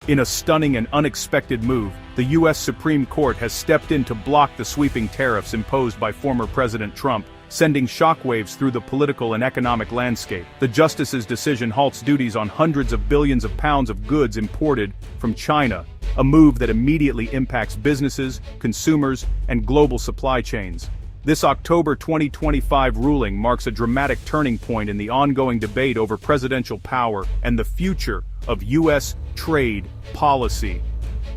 In a stunning and unexpected move, the U.S. Supreme Court has stepped in to block the sweeping tariffs imposed by former President Trump, sending shockwaves through the political and economic landscape. The justice's decision halts duties on hundreds of billions of pounds of goods imported from China, a move that immediately impacts businesses, consumers, and global supply chains. This October 2025 ruling marks a dramatic turning point in the ongoing debate over presidential power and the future of U.S. trade policy,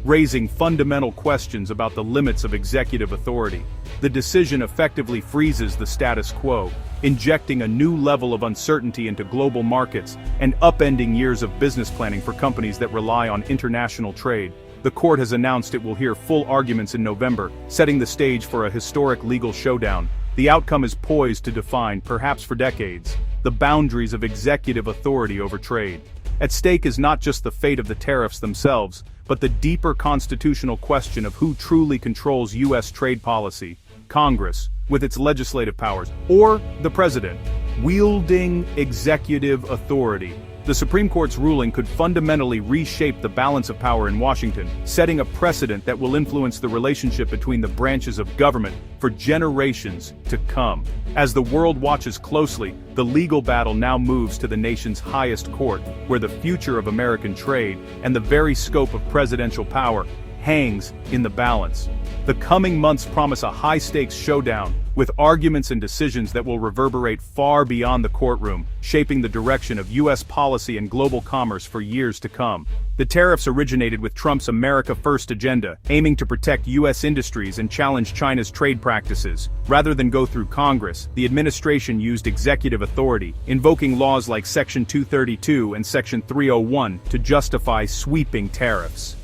raising fundamental questions about the limits of executive authority. The decision effectively freezes the status quo, injecting a new level of uncertainty into global markets and upending years of business planning for companies that rely on international trade. The court has announced it will hear full arguments in November, setting the stage for a historic legal showdown. The outcome is poised to define, perhaps for decades, the boundaries of executive authority over trade. At stake is not just the fate of the tariffs themselves, but the deeper constitutional question of who truly controls U.S. trade policy: Congress, with its legislative powers, or the president, wielding executive authority. The Supreme Court's ruling could fundamentally reshape the balance of power in Washington, setting a precedent that will influence the relationship between the branches of government for generations to come. As the world watches closely, the legal battle now moves to the nation's highest court, where the future of American trade and the very scope of presidential power hangs in the balance. The coming months promise a high-stakes showdown, with arguments and decisions that will reverberate far beyond the courtroom, shaping the direction of U.S. policy and global commerce for years to come. The tariffs originated with Trump's America First agenda, aiming to protect U.S. industries and challenge China's trade practices. Rather than go through Congress, the administration used executive authority, invoking laws like Section 232 and Section 301 to justify sweeping tariffs.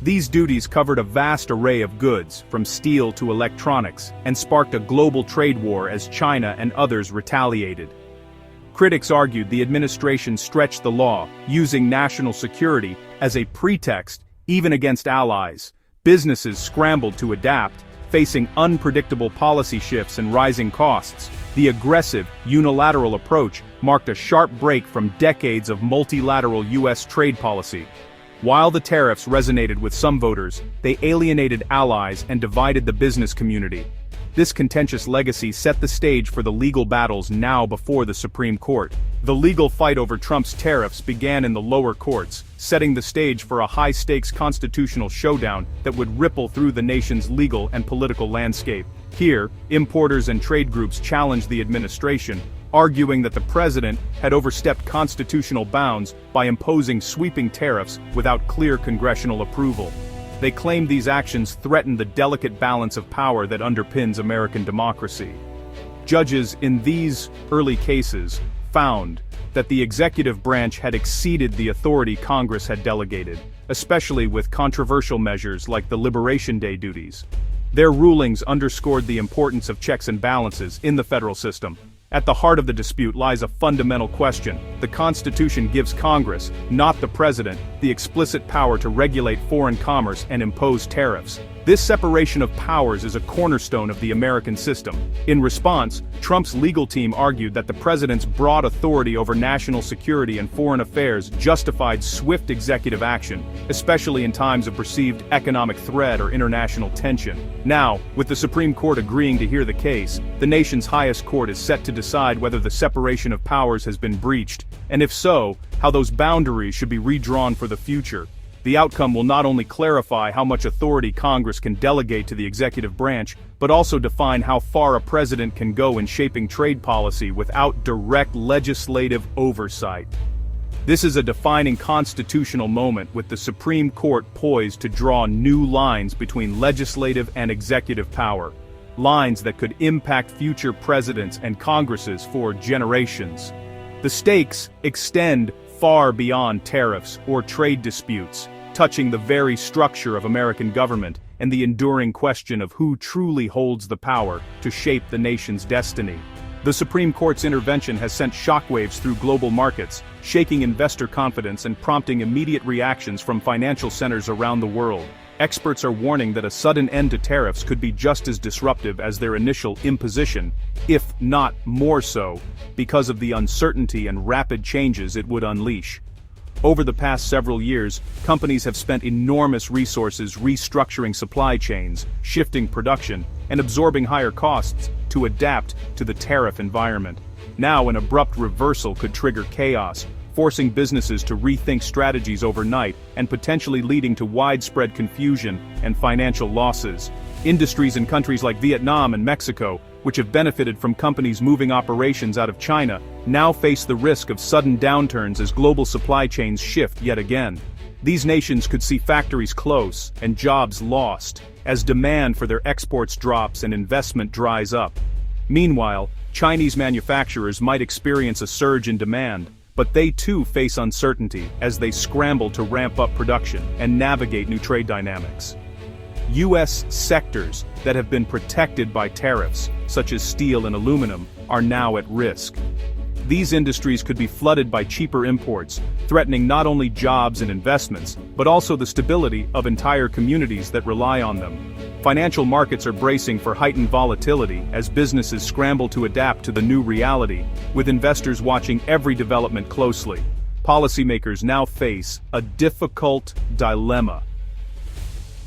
These duties covered a vast array of goods, from steel to electronics, and sparked a global trade war as China and others retaliated. Critics argued the administration stretched the law, using national security as a pretext, even against allies. Businesses scrambled to adapt, facing unpredictable policy shifts and rising costs. The aggressive, unilateral approach marked a sharp break from decades of multilateral U.S. trade policy. While the tariffs resonated with some voters, they alienated allies and divided the business community. This contentious legacy set the stage for the legal battles now before the Supreme Court. The legal fight over Trump's tariffs began in the lower courts, setting the stage for a high-stakes constitutional showdown that would ripple through the nation's legal and political landscape. Here, importers and trade groups challenged the administration, arguing that the president had overstepped constitutional bounds by imposing sweeping tariffs without clear congressional approval. They claimed these actions threatened the delicate balance of power that underpins American democracy. Judges in these early cases found that the executive branch had exceeded the authority Congress had delegated, especially with controversial measures like the Liberation Day duties. Their rulings underscored the importance of checks and balances in the federal system. At the heart of the dispute lies a fundamental question. The Constitution gives Congress, not the President, the explicit power to regulate foreign commerce and impose tariffs. This separation of powers is a cornerstone of the American system. In response, Trump's legal team argued that the president's broad authority over national security and foreign affairs justified swift executive action, especially in times of perceived economic threat or international tension. Now, with the Supreme Court agreeing to hear the case, the nation's highest court is set to decide whether the separation of powers has been breached, and if so, how those boundaries should be redrawn for the future. The outcome will not only clarify how much authority Congress can delegate to the executive branch, but also define how far a president can go in shaping trade policy without direct legislative oversight. This is a defining constitutional moment, with the Supreme Court poised to draw new lines between legislative and executive power. Lines that could impact future presidents and Congresses for generations. The stakes extend far beyond tariffs or trade disputes, touching the very structure of American government and the enduring question of who truly holds the power to shape the nation's destiny. The Supreme Court's intervention has sent shockwaves through global markets, shaking investor confidence and prompting immediate reactions from financial centers around the world. Experts are warning that a sudden end to tariffs could be just as disruptive as their initial imposition, if not more so, because of the uncertainty and rapid changes it would unleash. Over the past several years, companies have spent enormous resources restructuring supply chains, shifting production, and absorbing higher costs to adapt to the tariff environment. Now, an abrupt reversal could trigger chaos, forcing businesses to rethink strategies overnight and potentially leading to widespread confusion and financial losses. Industries in countries like Vietnam and Mexico, which have benefited from companies moving operations out of China, now face the risk of sudden downturns as global supply chains shift yet again. These nations could see factories close and jobs lost, as demand for their exports drops and investment dries up. Meanwhile, Chinese manufacturers might experience a surge in demand, but they too face uncertainty as they scramble to ramp up production and navigate new trade dynamics. U.S. sectors that have been protected by tariffs, such as steel and aluminum, are now at risk. These industries could be flooded by cheaper imports, threatening not only jobs and investments, but also the stability of entire communities that rely on them. Financial markets are bracing for heightened volatility as businesses scramble to adapt to the new reality, with investors watching every development closely. Policymakers now face a difficult dilemma: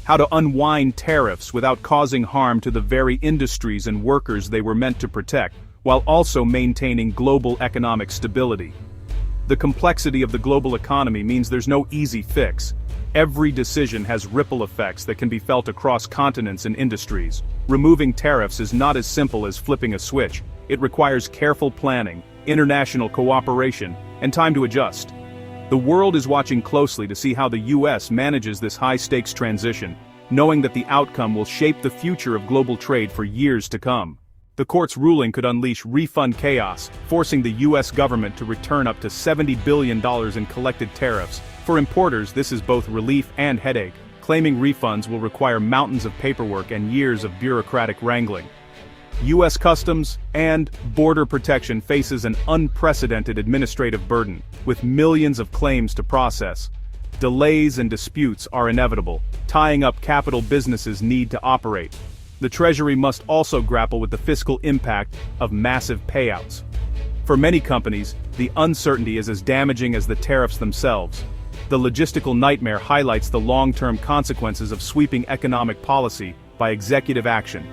how to unwind tariffs without causing harm to the very industries and workers they were meant to protect, while also maintaining global economic stability. The complexity of the global economy means there's no easy fix. Every decision has ripple effects that can be felt across continents and industries. Removing tariffs is not as simple as flipping a switch. It requires careful planning, international cooperation, and time to adjust. The world is watching closely to see how the U.S. manages this high-stakes transition, knowing that the outcome will shape the future of global trade for years to come. The court's ruling could unleash refund chaos, forcing the U.S. government to return up to $70 billion in collected tariffs. For importers, this is both relief and headache. Claiming refunds will require mountains of paperwork and years of bureaucratic wrangling. U.S. Customs and Border Protection faces an unprecedented administrative burden, with millions of claims to process. Delays and disputes are inevitable, tying up capital businesses need to operate. The Treasury must also grapple with the fiscal impact of massive payouts. For many companies, the uncertainty is as damaging as the tariffs themselves. The logistical nightmare highlights the long-term consequences of sweeping economic policy by executive action.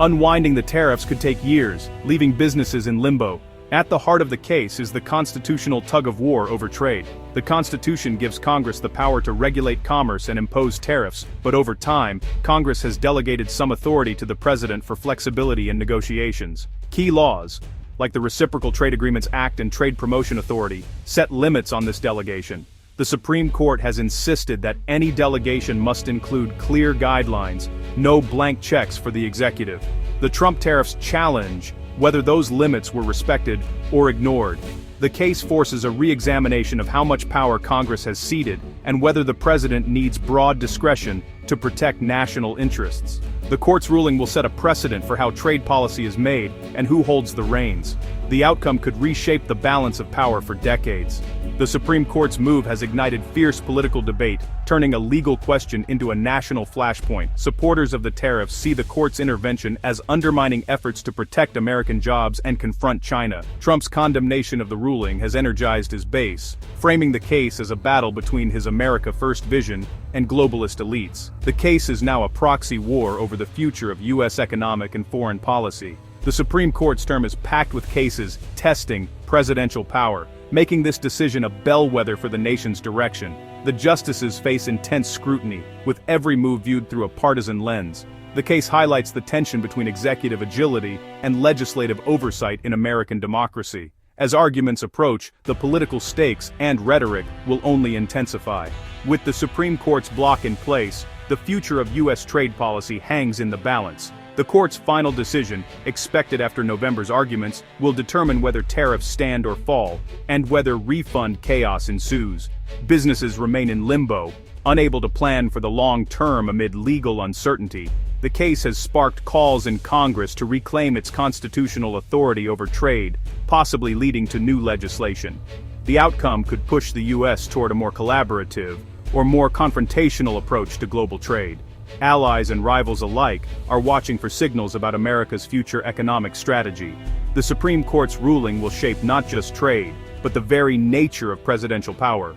Unwinding the tariffs could take years, leaving businesses in limbo. At the heart of the case is the constitutional tug-of-war over trade. The Constitution gives Congress the power to regulate commerce and impose tariffs, but over time, Congress has delegated some authority to the President for flexibility in negotiations. Key laws, like the Reciprocal Trade Agreements Act and Trade Promotion Authority, set limits on this delegation. The Supreme Court has insisted that any delegation must include clear guidelines, no blank checks for the executive. The Trump tariffs challenge whether those limits were respected or ignored. The case forces a re-examination of how much power Congress has ceded and whether the president needs broad discretion to protect national interests. The court's ruling will set a precedent for how trade policy is made and who holds the reins. The outcome could reshape the balance of power for decades. The Supreme Court's move has ignited fierce political debate, turning a legal question into a national flashpoint. Supporters of the tariffs see the court's intervention as undermining efforts to protect American jobs and confront China. Trump's condemnation of the ruling has energized his base, framing the case as a battle between his America First vision and globalist elites. The case is now a proxy war over the future of U.S. economic and foreign policy. The Supreme Court's term is packed with cases testing presidential power, making this decision a bellwether for the nation's direction. The justices face intense scrutiny, with every move viewed through a partisan lens. The case highlights the tension between executive agility and legislative oversight in American democracy. As arguments approach, the political stakes and rhetoric will only intensify. With the Supreme Court's block in place, the future of U.S. trade policy hangs in the balance. The court's final decision, expected after November's arguments, will determine whether tariffs stand or fall, and whether refund chaos ensues. Businesses remain in limbo, unable to plan for the long term amid legal uncertainty. The case has sparked calls in Congress to reclaim its constitutional authority over trade, possibly leading to new legislation. The outcome could push the U.S. toward a more collaborative, or more confrontational approach to global trade. Allies and rivals alike are watching for signals about America's future economic strategy. The Supreme Court's ruling will shape not just trade, but the very nature of presidential power.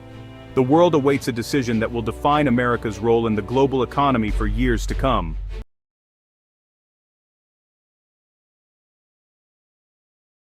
The world awaits a decision that will define America's role in the global economy for years to come.